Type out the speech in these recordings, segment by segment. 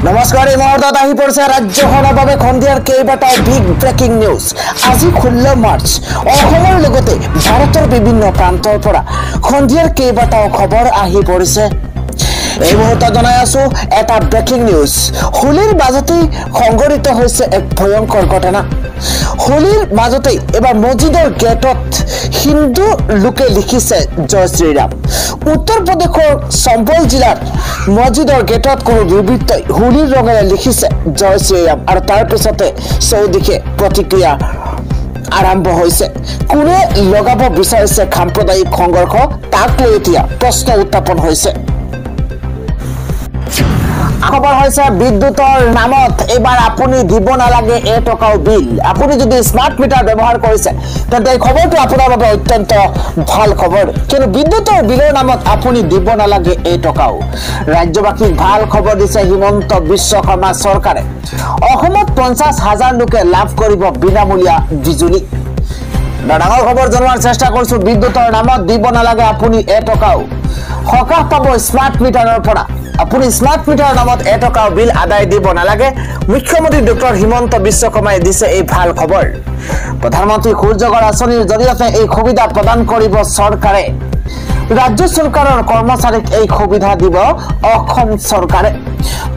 নমস্কাৰ এই মুহূৰ্তত আহি পৰিছে ৰাজ্যখনৰ বাবে খন্দিয়াৰ কেইবাটাও বিগ ব্ৰেকিং নিউজ। আজি 16 মাৰ্চ অসমৰ লগতে ভাৰতৰ বিভিন্ন প্ৰান্তৰ পৰা খন্দিয়াৰ কেইবাটাও খবৰ আহি পৰিছে। এই মুহূৰ্তত জনাই আছো এটা ব্ৰেকিং নিউজ। হোলীৰ মাজতেই সংঘটিত হৈছে এক ভয়ংকৰ ঘটনা। হোলীৰ মাজতেই এবাৰ মছজিদৰ গেটত হিন্দু লোকে লিখিছে জয় শ্ৰীৰাম। উত্তৰ প্ৰদেশৰ চম্বল জিলাৰ মছজিদৰ গেটত কোনো দুৰ্বৃত্তই হোলীৰ ৰঙেৰে লিখিছে জয় শ্ৰীৰাম আৰু তাৰ পিছতে চৌদিশে প্ৰতিক্ৰিয়া আৰম্ভ হৈছে। কোনে লগাব বিচাৰিছে সাম্প্ৰদায়িক সংঘৰ্ষ, তাক লৈ এতিয়া প্ৰশ্ন উত্থাপন হৈছে। খবৰ হৈছে বিদ্যুতৰ নামত এবাৰ আপুনি দিব নালাগে এটকাও বিল। আপুনি যদি স্মাৰ্ট মিটাৰ ব্যৱহাৰ কৰিছে তেন্তে এই খবৰটো আপোনাৰ বাবে অত্যন্ত ভাল খবৰ, কিন্তু বিদ্যুতৰ বিলৰ নামত আপুনি দিব নালাগে এটকাও। ৰাজ্যবাসীক ভাল খবৰ দিছে হিমন্ত বিশ্ব শৰ্মা চৰকাৰে। অসমত 50,000 লোকে লাভ কৰিব বিনামূলীয়া বিজুলী। ডাঙৰ খবৰ জনোৱাৰ চেষ্টা কৰিছো। বিদ্যুতৰ নামত দিব নালাগে আপুনি এটকাও। সকাহ পাব স্মাৰ্ট মিটাৰৰ পৰা। আপুনি স্মাৰ্ট মিটাৰৰ নামত এটকাও বিল আদায় দিব নালাগে। মুখ্যমন্ত্ৰী ডক্টৰ হিমন্ত বিশ্ব শৰ্মাই দিছে এই ভাল খবৰ। প্ৰধানমন্ত্ৰী সূৰ্যঘৰ আঁচনিৰ জৰিয়তে এই সুবিধা প্ৰদান কৰিব চৰকাৰে। ৰাজ্য চৰকাৰৰ কৰ্মচাৰীক এই সুবিধা দিব অসম চৰকাৰে।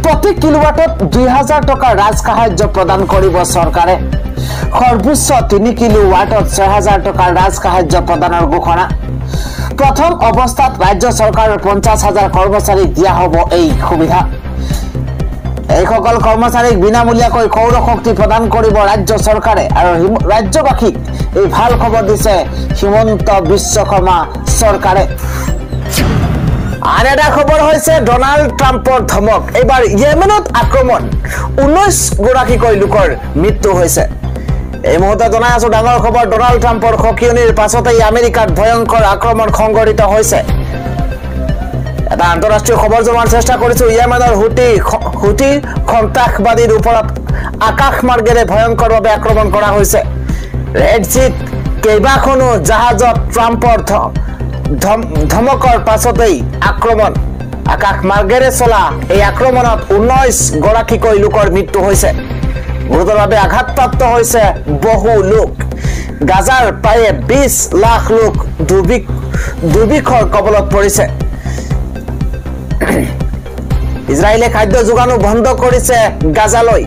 প্ৰতি কিলোৱাটত 2000 টকা ৰাজসাহায্য প্ৰদান কৰিব চৰকাৰে। সৰ্বোচ্চ 3 কিলোৱাটত 6000 টকাৰ ৰাজসাহায্য প্ৰদানৰ ঘোষণা। প্ৰথম অৱস্থাত ৰাজ্য চৰকাৰৰ 50,000 কৰ্মচাৰীক দিয়া হ'ব এই সুবিধা। এইসকল কৰ্মচাৰীক বিনামূলীয়াকৈ সৌৰ শক্তি প্ৰদান কৰিব ৰাজ্য চৰকাৰে আৰু ৰাজ্যবাসীক এই ভাল খবৰ দিছে হিমন্ত বিশ্ব শৰ্মা চৰকাৰে। আন এটা খবৰ হৈছে ডনাল্ড ট্ৰাম্পৰ ধমক। এইবাৰ ইয়েমেনত আক্ৰমণ, 19 গৰাকীকৈ লোকৰ মৃত্যু হৈছে। এই মুহূৰ্তত জনাই আছো ডাঙৰ খবৰ। ডনাল্ড ট্ৰাম্পৰ সকিয়নিৰ পাছতেই আমেৰিকাত ভয়ংকৰ আক্ৰমণ সংঘটিত হৈছে। এটা আন্তঃৰাষ্ট্ৰীয় খবৰ জনোৱাৰ চেষ্টা কৰিছো। ইয়েমেনৰ হুটি সন্ত্ৰাসবাদীৰ ওপৰত আকাশ মাৰ্গেৰে ভয়ংকৰভাৱে আক্ৰমণ কৰা হৈছে। ৰেড চিত কেইবাখনো জাহাজত ট্ৰাম্পৰ ধমকৰ পাছতেই আক্ৰমণ। আকাশ মাৰ্গেৰে চলা এই আক্ৰমণত 19 গৰাকীকৈ লোকৰ মৃত্যু হৈছে। গুৰুতৰভাৱে আঘাতপ্ৰাপ্ত হৈছে বহু লোক। গাজাৰ প্ৰায় 20 লাখ লোক দুৰ্ভিক্ষৰ কবলত পৰিছে। ইজৰাইলে খাদ্য যোগানো বন্ধ কৰিছে গাজালৈ।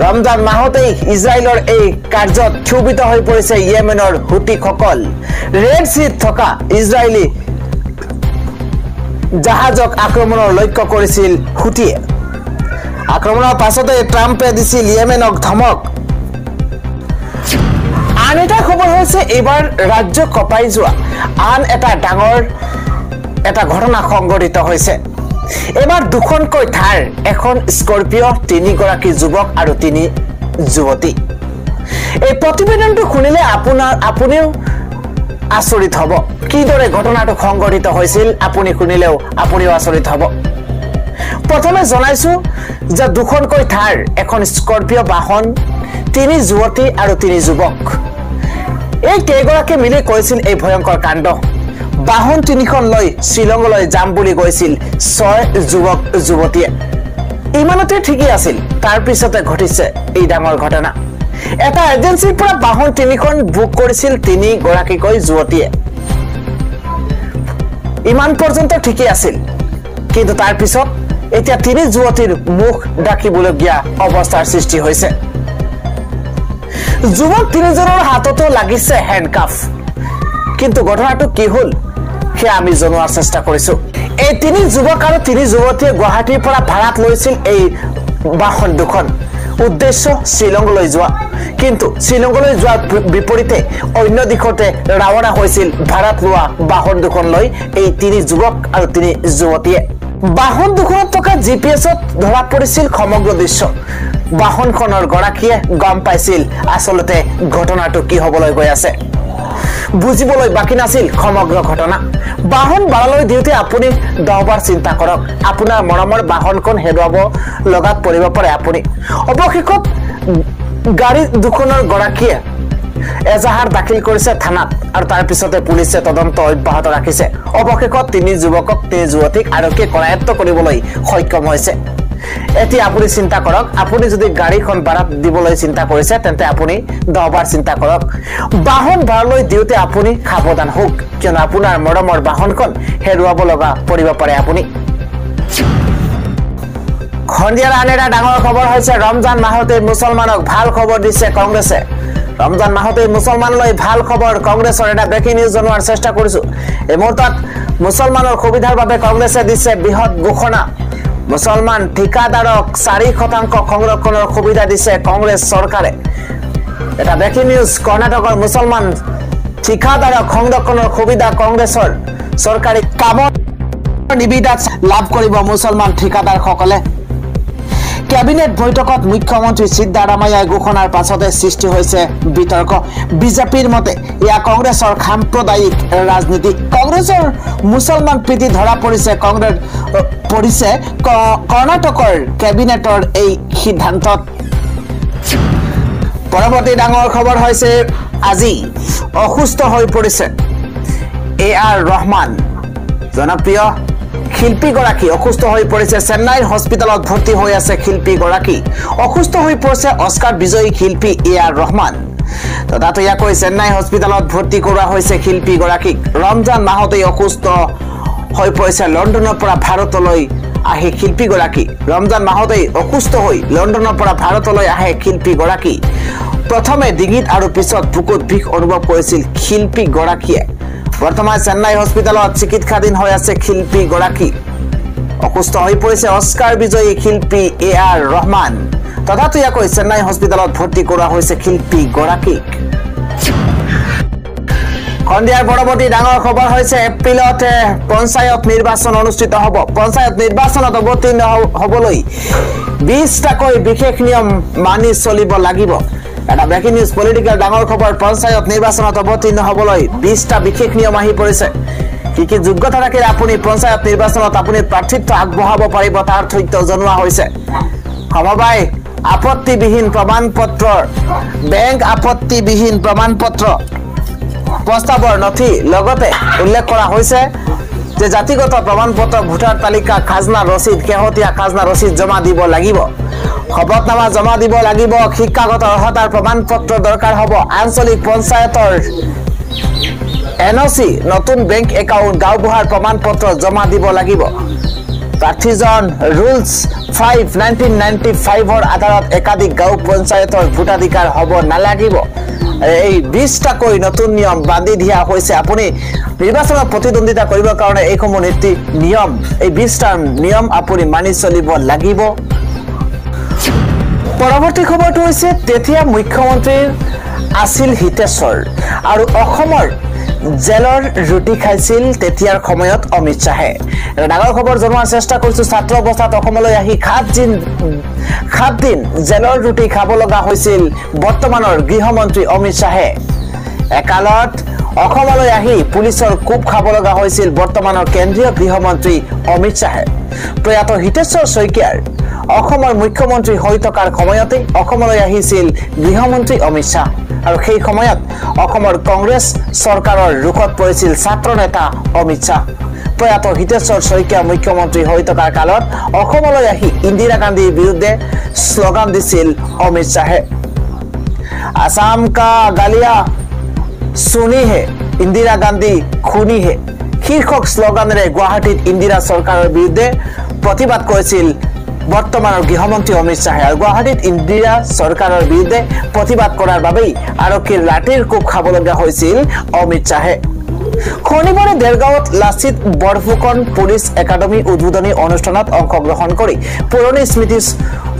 ৰমজান মাহতেই ইজৰাইলৰ এই কাৰ্যত ক্ষোভিত হৈ পৰিছে ইয়েমেনৰ হুটিসকল। ৰেড চিত থকা ইজৰাইলী জাহাজক আক্ৰমণৰ লক্ষ্য কৰিছিল হুটিয়ে। আক্ৰমণৰ পাছতে ট্ৰাম্পে দিছিল ইয়েমেনক ধমক। আন এটা খবৰ হৈছে এইবাৰ ৰাজ্য কঁপাই যোৱা আন এটা ডাঙৰ এটা ঘটনা সংঘটিত হৈছে। এইবাৰ দুখনকৈ থাৰ, এখন স্কৰপিঅ', 3 গৰাকী যুৱক আৰু 3 যুৱতী। এই প্ৰতিবেদনটো শুনিলে আপুনিও আচৰিত হ'ব। কিদৰে ঘটনাটো সংঘটিত হৈছিল আপুনি শুনিলেও আপুনিও আচৰিত হ'ব। প্ৰথমে জনাইছো যে দুখনকৈ থাৰ, এখন স্কৰপিঅ' বাহন, 3 যুৱতী আৰু 3 যুৱক। এই কেইগৰাকী মিলি কৈছিল এই ভয়ংকৰ কাণ্ড। বাহন 3খন লৈ শ্বিলঙলৈ যাম বুলি গৈছিল 6 যুৱক যুৱতীয়ে। ইমানতে ঠিকেই আছিল, তাৰ পিছতে ঘটিছে এই ডাঙৰ ঘটনা। এটা এজেঞ্চিৰ পৰা বাহন 3খন বুক কৰিছিল 3 গৰাকীকৈ যুৱতীয়ে। ইমান পৰ্যন্ত ঠিকেই আছিল, কিন্তু তাৰ পিছত এতিয়া 3 যুৱতীৰ মুখ ডাকিবলগীয়া অৱস্থাৰ সৃষ্টি হৈছে। যুৱক 3জনৰ হাততো লাগিছে হেণ্ডকাফ। কিন্তু ঘটনাটো কি হল সেয়া আমি জনোৱাৰ চেষ্টা কৰিছো। এই 3 যুৱক আৰু 3 যুৱতীয়ে গুৱাহাটীৰ পৰা ভাড়াত লৈছিল এই বাহন দুখন। উদ্দেশ্য শ্বিলঙলৈ যোৱা, কিন্তু শ্বিলঙলৈ যোৱাৰ বিপৰীতে অন্য দিশতে ৰাওনা হৈছিল ভাড়াত লোৱা বাহন দুখন লৈ এই 3 যুৱক আৰু 3 যুৱতীয়ে। বাহন দুখনত থকা GPS-ত ধৰা পৰিছিল সমগ্ৰ দৃশ্য। বাহনখনৰ গৰাকীয়ে গম পাইছিল আচলতে ঘটনাটো কি হবলৈ গৈ আছে। বুজিবলৈ বাকী নাছিল সমগ্ৰ ঘটনা। বাহন ভাড়ালৈ দিওঁতে আপুনি 10 বাৰ চিন্তা কৰক। আপোনাৰ মৰমৰ বাহনখন হেৰুৱাব লগাত পৰিব পাৰে আপুনি। অৱশেষত গাড়ী দুখনৰ গৰাকীয়ে এজাহাৰ দাখিল কৰিছে থানাত আৰু তাৰ পিছতে পুলিচে তদন্ত অব্যাহত ৰাখিছে। অৱশেষত 3 যুৱকক 3 যুৱতীক আৰক্ষীয়ে কৰায়ত্ব কৰিবলৈ সক্ষম হৈছে। এতিয়া আপুনি চিন্তা কৰক আপুনি যদি গাড়ীখন ভাড়াত দিবলৈ চিন্তা কৰিছে তেন্তে আপুনি 10 বাৰ চিন্তা কৰক বাহন ভাড়ালৈ দিওতে আপুনি সাৱধান হোক কিয়নো আপোনাৰ মৰমৰ বাহনখন হেৰুৱাব লগা পৰিব পাৰে আপুনি খন্দিয়াৰ আন এটা ডাঙৰ খবৰ হৈছে ৰমজান মাহতে মুছলমানক ভাল খবৰ দিছে কংগ্ৰেছে ৰমজান মাহতে মুছলমানলৈ ভাল খবৰ কংগ্ৰেছৰ এটা ব্ৰেকিং নিউজ জনোৱাৰ চেষ্টা কৰিছো এই মুহূৰ্তত মুছলমানৰ সুবিধাৰ বাবে কংগ্ৰেছে দিছে বৃহৎ ঘোষণা মুছলমান ঠিকাদাৰক 4% সংৰক্ষণৰ সুবিধা দিছে কংগ্ৰেছ চৰকাৰে এটা ব্ৰেকিং নিউজ কৰ্ণাটকৰ মুছলমান ঠিকাদাৰক সংৰক্ষণৰ সুবিধা কংগ্ৰেছৰ চৰকাৰী কামৰ নিবিদা লাভ কৰিব মুছলমান ঠিকাদাৰসকলে কেবিনেট বৈঠকত মুখ্যমন্ত্ৰী সিদ্ধাৰামায়াই ঘোষণাৰ পাছতে সৃষ্টি হৈছে বিতৰ্ক বিজেপিৰ মতে ইয়া কংগ্ৰেছৰ সাম্প্ৰদায়িক ৰাজনীতি কংগ্ৰেছৰ মুছলমান প্ৰীতি ধৰা পৰিছে কৰ্ণাটকৰ কেবিনেটৰ এই সিদ্ধান্তত পৰৱৰ্তী ডাঙৰ খবৰ হৈছে আজি অসুস্থ হৈ পৰিছে AR ৰহমান জনপ্ৰিয় শিল্পীগৰাকী অসুস্থ হৈ পৰিছে চেন্নাইৰ হস্পিটেলত ভৰ্তি হৈ আছে শিল্পীগৰাকী অসুস্থ হৈ পৰিছে অস্কাৰ বিজয়ী শিল্পী AR ৰহমান তথাপি ইয়াকৈ চেন্নাই হস্পিটেলত ভৰ্তি কৰা হৈছে শিল্পীগৰাকীক ৰমজান মাহতে অসুস্থ হৈ পৰিছে লণ্ডনৰ পৰা ভাৰতলৈ আহে শিল্পীগৰাকী ৰমজান মাহতে অসুস্থ হৈ লণ্ডনৰ পৰা ভাৰতলৈ আহে শিল্পীগৰাকী প্ৰথমে ডিঙিত আৰু পিছত বুকুত বিষ অনুভৱ কৰিছিল শিল্পীগৰাকীয়ে বৰ্তমান চেন্নাই হস্পিটেলত চিকিৎসাধীন হৈ আছে শিল্পীগৰাকী অসুস্থ হৈ পৰিছে অস্কাৰ বিজয়ী শিল্পী AR ৰহমান তথাপি ইয়াকৈ চেন্নাই হস্পিটেলত ভৰ্তি কৰা হৈছে শিল্পীগৰাকীক খন্দিয়াৰ পৰৱৰ্তী ডাঙৰ খবৰ হৈছে এপ্ৰিলত পঞ্চায়ত নিৰ্বাচন অনুষ্ঠিত হ'ব পঞ্চায়ত নিৰ্বাচনত অৱতীৰ্ণ হ'বলৈ 20টাকৈ বিশেষ নিয়ম মানি চলিব লাগিব এটা ব্ৰেকিং নিউজ পলিটিক্যাল ডাঙৰ খবৰ পঞ্চায়ত নিৰ্বাচনত অৱতীৰ্ণ হ'বলৈ 20টা বিশেষ নিয়ম আহি পৰিছে কি যোগ্যতা ৰাখি আপুনি পঞ্চায়ত নিৰ্বাচনত আপুনি প্ৰাৰ্থিত্ব আগবঢ়াব পাৰিব তাৰ তথ্য জনোৱা হৈছে সমবায় আপত্তিবিহীন প্ৰমাণপত্ৰ বেংক আপত্তিবিহীন প্ৰমাণপত্ৰ প্ৰস্তাৱৰ নথি লগতে উল্লেখ কৰা হৈছে যে জাতিগত প্ৰমাণপত্ৰ ভোটাৰ তালিকা খাজনা ৰচিদ কেহতীয়া খাজনা ৰচিদ জমা দিব লাগিব খবৰনামা জমা দিব লাগিব শিক্ষাগত অৰ্হতাৰ প্ৰমাণপত্ৰ দৰকাৰ হ'ব আঞ্চলিক পঞ্চায়তৰ NOC নতুন বেংক একাউণ্ট গাঁওবুঢ়াৰ প্ৰমাণপত্ৰ জমা দিব লাগিব প্ৰাৰ্থীজন ৰুলছ 5/1995 আধাৰত একাধিক গাঁও পঞ্চায়তৰ ভোটাধিকাৰ হ'ব নালাগিব এই 20টাকৈ নতুন নিয়ম বান্ধি দিয়া হৈছে আপুনি নিৰ্বাচনত প্ৰতিদ্বন্দ্বিতা কৰিবৰ কাৰণে এইসমূহ নীতি নিয়ম এই 20টা নিয়ম আপুনি মানি চলিব লাগিব পৰৱৰ্তী খবৰটো হৈছে তেতিয়া মুখ্যমন্ত্ৰীৰ আছিল হিতেশ্বৰ আৰু অসমৰ জেলৰ ৰুটি খাইছিল তেতিয়াৰ সময়ত অমিত শাহে ডাঙৰ খবৰ জনোৱাৰ চেষ্টা কৰিছো ছাত্ৰ অৱস্থাত অসমলৈ আহি 7 দিন জেলৰ ৰুটি খাব লগা হৈছিল বৰ্তমানৰ গৃহমন্ত্ৰী অমিত শাহে একালত অসমলৈ আহি পুলিচৰ কোপ খাব লগা হৈছিল বৰ্তমানৰ কেন্দ্ৰীয় গৃহমন্ত্ৰী অমিত শাহে প্ৰয়াত হিতেশ্বৰ শইকীয়াৰ অসমৰ মুখ্যমন্ত্ৰী হৈ থকাৰ সময়তে অসমলৈ আহিছিল গৃহমন্ত্ৰী অমিত শাহ আৰু সেই সময়ত অসমৰ কংগ্ৰেছ চৰকাৰৰ ৰুখত পৰিছিল ছাত্ৰ নেতা অমিত শাহ প্ৰয়াত হিতেশ্বৰ শইকীয়া মুখ্যমন্ত্ৰী হৈ থকাৰ কালত অসমলৈ আহি ইন্দিৰা গান্ধীৰ বিৰুদ্ধে স্লোগান দিছিল অমিত শাহে আসাম কা গালিয়া सुनी है इंदिरा गांधी खूनी है शीर्षक स्लोगानेৰে গুৱাহাটীত ইন্দিৰা চৰকাৰৰ বিৰুদ্ধে প্ৰতিবাদ কৰিছিল বৰ্তমানৰ গৃহমন্ত্ৰী অমিত শাহে আৰু গুৱাহাটীত ইন্দিৰা চৰকাৰৰ বিৰুদ্ধে প্ৰতিবাদ কৰাৰ বাবে আৰক্ষীৰ লাঠিৰ কোব খাবলগীয়া হৈছিল অমিত শাহে শনিবাৰে দেৰগাঁৱত লাচিত বৰফুকন পুলিচ একাডেমী উদ্বোধনী অনুষ্ঠানত অংশগ্ৰহণ কৰি পুৰণি স্মৃতি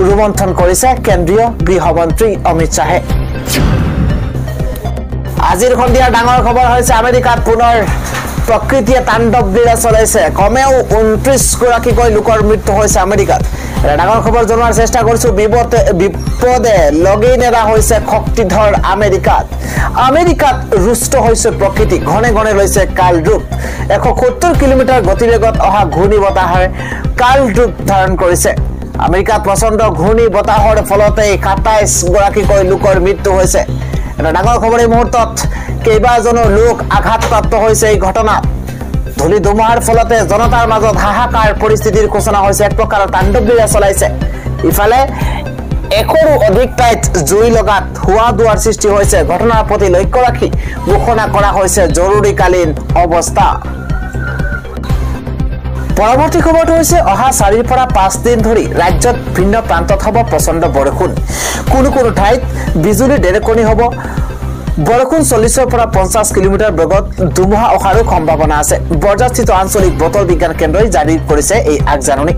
ৰোমন্থন কৰিছে কেন্দ্ৰীয় গৃহমন্ত্ৰী অমিত শাহে আজিৰ খন্দিয়াৰ ডাঙৰ খবৰ হৈছে আমেৰিকাত পুনৰ প্ৰকৃতিয়ে তাণ্ডৱ লীলা চলাইছে কমেও 29 গৰাকীকৈ লোকৰ মৃত্যু হৈছে আমেৰিকাত ডাঙৰ খবৰ জনোৱাৰ চেষ্টা কৰিছো বিপদে লগেই নেৰা হৈছে শক্তিধৰ আমেৰিকাত ৰুষ্ট হৈছে প্ৰকৃতি ঘনে ঘনে লৈছে কাল ৰূপ 170 কিলোমিটাৰ গতিবেগত অহা ঘূৰ্ণী বতাহে কাল ৰূপ ধাৰণ কৰিছে আমেৰিকাত প্ৰচণ্ড ঘূৰ্ণী বতাহৰ ফলতে 27 গৰাকীকৈ লোকৰ মৃত্যু হৈছে এটা ডাঙৰ খবৰ এই মুহূৰ্তত কেইবাজনো লোক আঘাতপ্ৰাপ্ত হৈছে এই ঘটনাত ধূলি ধুমুহাৰ ফলতে জনতাৰ মাজত হাহাকাৰ পৰিস্থিতিৰ সূচনা হৈছে এক প্ৰকাৰৰ তাণ্ডৱলীলা চলাইছে ইফালে একৰো অধিক ঠাইত জুই লগাত হোৱা দুৱাৰ সৃষ্টি হৈছে ঘটনাৰ প্ৰতি লক্ষ্য ৰাখি ঘোষণা কৰা হৈছে জৰুৰীকালীন অৱস্থা পৰৱৰ্তী খবৰটো হৈছে অহা 4 পৰা 5 দিন ধৰি ৰাজ্যত ভিন্ন প্ৰান্তত হ'ব প্ৰচণ্ড বৰষুণ কোনো ঠাইত বিজুলী ঢেৰেকনি হ'ব বৰষুণ 40 পৰা 50 কিলোমিটাৰ বেগত ধুমুহা অহাৰো সম্ভাৱনা আছে বৰজাস্থিত আঞ্চলিক বতৰ বিজ্ঞান কেন্দ্ৰই জাৰি কৰিছে এই আগজাননী